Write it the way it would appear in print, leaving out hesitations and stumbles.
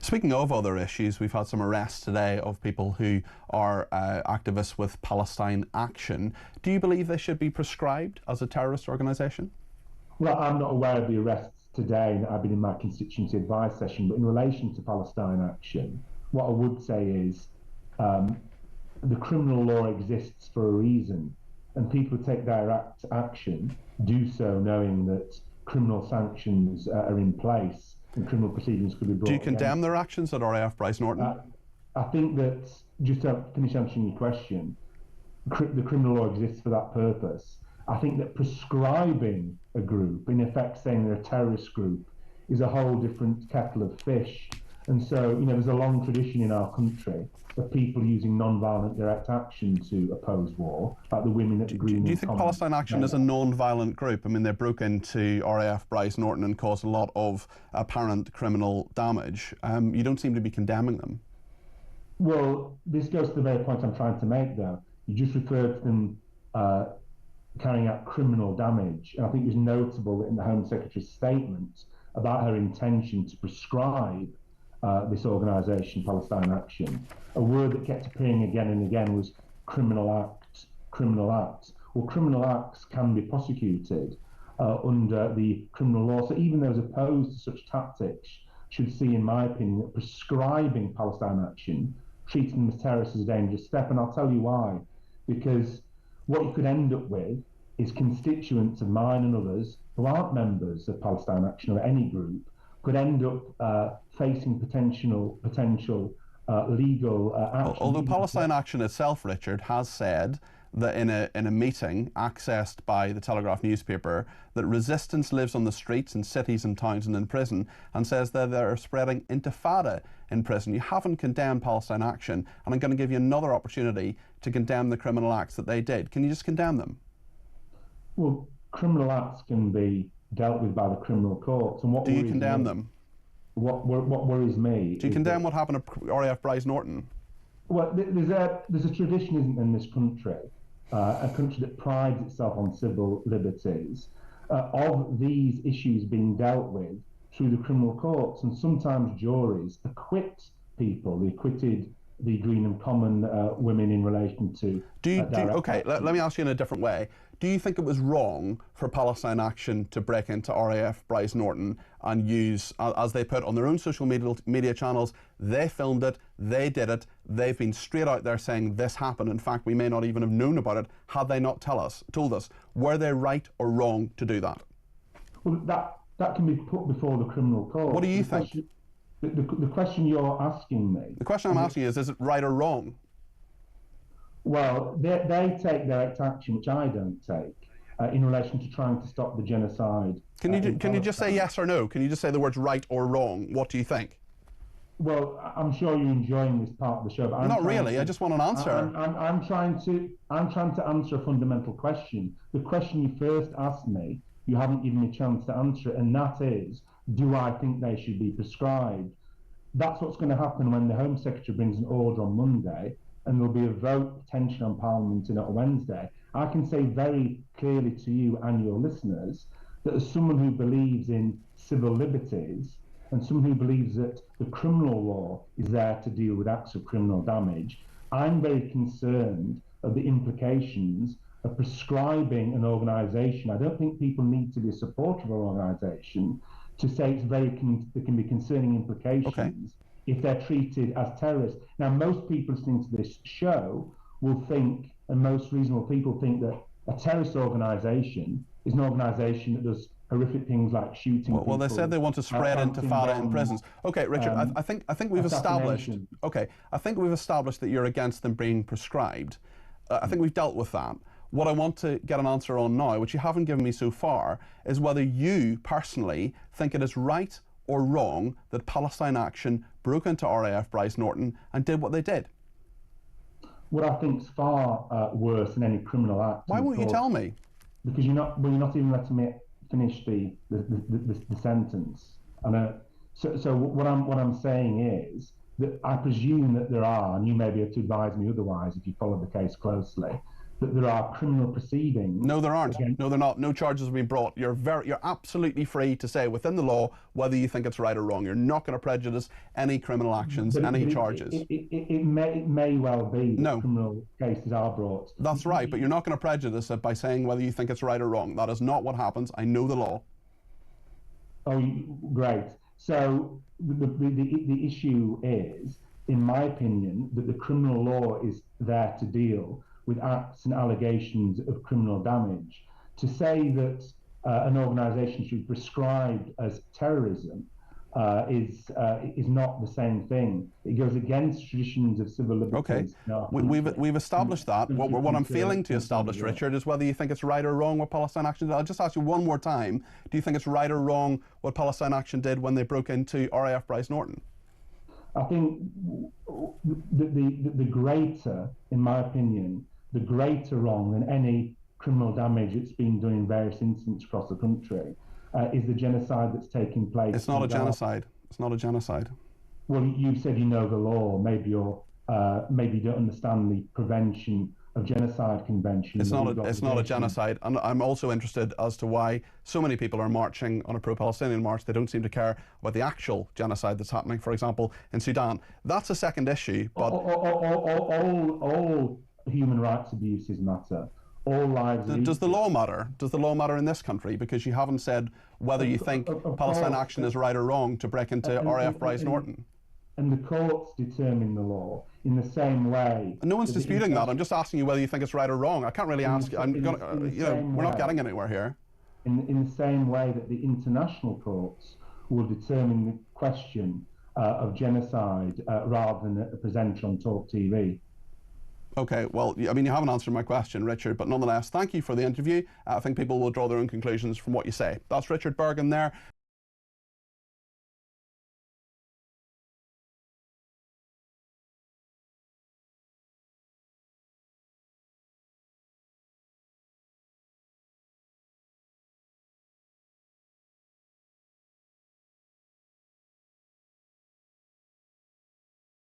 Speaking of other issues, we've had some arrests today of people who are activists with Palestine Action. Do you believe they should be proscribed as a terrorist organisation? Well, I'm not aware of the arrests today. I've been in my constituency advice session, but in relation to Palestine Action, what I would say is the criminal law exists for a reason, and people who take direct action do so knowing that criminal sanctions are in place and criminal proceedings could be brought. Do you condemn their actions at RAF Brize Norton? I think that, just to finish answering your question, the criminal law exists for that purpose. I think that proscribing a group, in effect saying they're a terrorist group, is a whole different kettle of fish. And so, there's a long tradition in our country of people using non-violent direct action to oppose war, like the women at the Green. Do you think Palestine Action is a non-violent group? I mean, they broke into RAF Brize Norton and caused a lot of apparent criminal damage. You don't seem to be condemning them. Well, this goes to the very point I'm trying to make, though. You just referred to them carrying out criminal damage. And I think it was notable that in the Home Secretary's statement about her intention to prescribe this organisation, Palestine Action, a word that kept appearing again and again was criminal act, criminal act. Well, criminal acts can be prosecuted under the criminal law. So even those opposed to such tactics should see, in my opinion, that prescribing Palestine Action, treating them as terrorists, is a dangerous step. And I'll tell you why. Because what you could end up with is constituents of mine and others who aren't members of Palestine Action or any group could end up facing potential legal action. Although Palestine Action itself, Richard, has said that in a meeting accessed by the Telegraph newspaper that resistance lives on the streets in cities and towns and in prison, and says that they're spreading intifada in prison. You haven't condemned Palestine Action, and I'm going to give you another opportunity to condemn the criminal acts that they did. Can you just condemn them? Well, criminal acts can be dealt with by the criminal courts. And do you condemn them? What worries me? Do you condemn what happened at RAF Brize Norton? Well, there's a tradition, isn't in this country, a country that prides itself on civil liberties, of these issues being dealt with through the criminal courts, and sometimes juries acquit people. They acquitted the Green and Common women in relation to. Okay, let me ask you in a different way. Do you think it was wrong for Palestine Action to break into RAF Brize Norton and use, as they put on their own social media channels, they filmed it, they did it, they've been straight out there saying this happened. In fact, we may not even have known about it had they not told us. Were they right or wrong to do that? Well, that can be put before the criminal court. What do you think? The question you're asking me... The question I'm asking is it right or wrong? Well, they take direct action, which I don't take, in relation to trying to stop the genocide. Can you just say yes or no? Can you just say the words right or wrong? What do you think? Well, I'm sure you're enjoying this part of the show, but not really. I just want an answer. I'm trying to answer a fundamental question. The question you first asked me, you haven't given me a chance to answer it, and that is, do I think they should be prescribed? That's what's going to happen when the Home Secretary brings an order on Monday, and there'll be a vote potentially on Parliament on Wednesday. I can say very clearly to you and your listeners that as someone who believes in civil liberties and someone who believes that the criminal law is there to deal with acts of criminal damage, I'm very concerned of the implications of prescribing an organisation. I don't think people need to be a supporter of an organisation to say there can be concerning implications if they're treated as terrorists. Now, most people listening to this show will think, and most reasonable people think, that a terrorist organisation is an organisation that does horrific things like shooting people. Well, they said they want to spread intifada in prisons. Okay, Richard, I think we've established. Okay, I think we've established that you're against them being prescribed. I think we've dealt with that. What I want to get an answer on now, which you haven't given me so far, is whether you personally think it is right or wrong that Palestine Action broke into RAF Brize Norton and did what they did. What I think is far worse than any criminal act. Why won't you tell me? Because you're not even letting me finish the sentence. And so what I'm saying is that I presume that there are, and you may be able to advise me otherwise if you follow the case closely, that there are criminal proceedings. No, there aren't. No, they're not. No charges have been brought. You're absolutely free to say within the law whether you think it's right or wrong. You're not going to prejudice any criminal actions, any charges. It may well be that criminal cases are brought. That's right, but you're not going to prejudice it by saying whether you think it's right or wrong. That is not what happens. I know the law. Oh, great. So the issue is, in my opinion, that the criminal law is there to deal with acts and allegations of criminal damage. To say that an organisation should be prescribed as terrorism is not the same thing. It goes against traditions of civil liberties. Okay, we've established that. What I'm failing to establish, Richard, is whether you think it's right or wrong what Palestine Action did. I'll just ask you one more time. Do you think it's right or wrong what Palestine Action did when they broke into RAF Brize Norton? I think the greater, in my opinion, the greater wrong than any criminal damage that's been done in various incidents across the country is the genocide that's taking place. It's not a genocide. It's not a genocide. Well, you said you know the law. Maybe maybe you don't understand the Prevention of Genocide Convention. It's not a genocide. And I'm also interested as to why so many people are marching on a pro-Palestinian march. They don't seem to care about the actual genocide that's happening, for example, in Sudan. That's a second issue. But all human rights abuses matter. All lives. Does the law matter? Does the law matter in this country? Because you haven't said whether you think Palestine Action is right or wrong to break into RAF Brize Norton. And the courts determine the law in the same way. No one's disputing that. I'm just asking you whether you think it's right or wrong. I can't really ask. We're not getting anywhere here. In the same way that the international courts will determine the question of genocide rather than a presenter on TalkTV. Okay, well, I mean, you haven't answered my question, Richard, but nonetheless, thank you for the interview. I think people will draw their own conclusions from what you say. That's Richard Burgon there.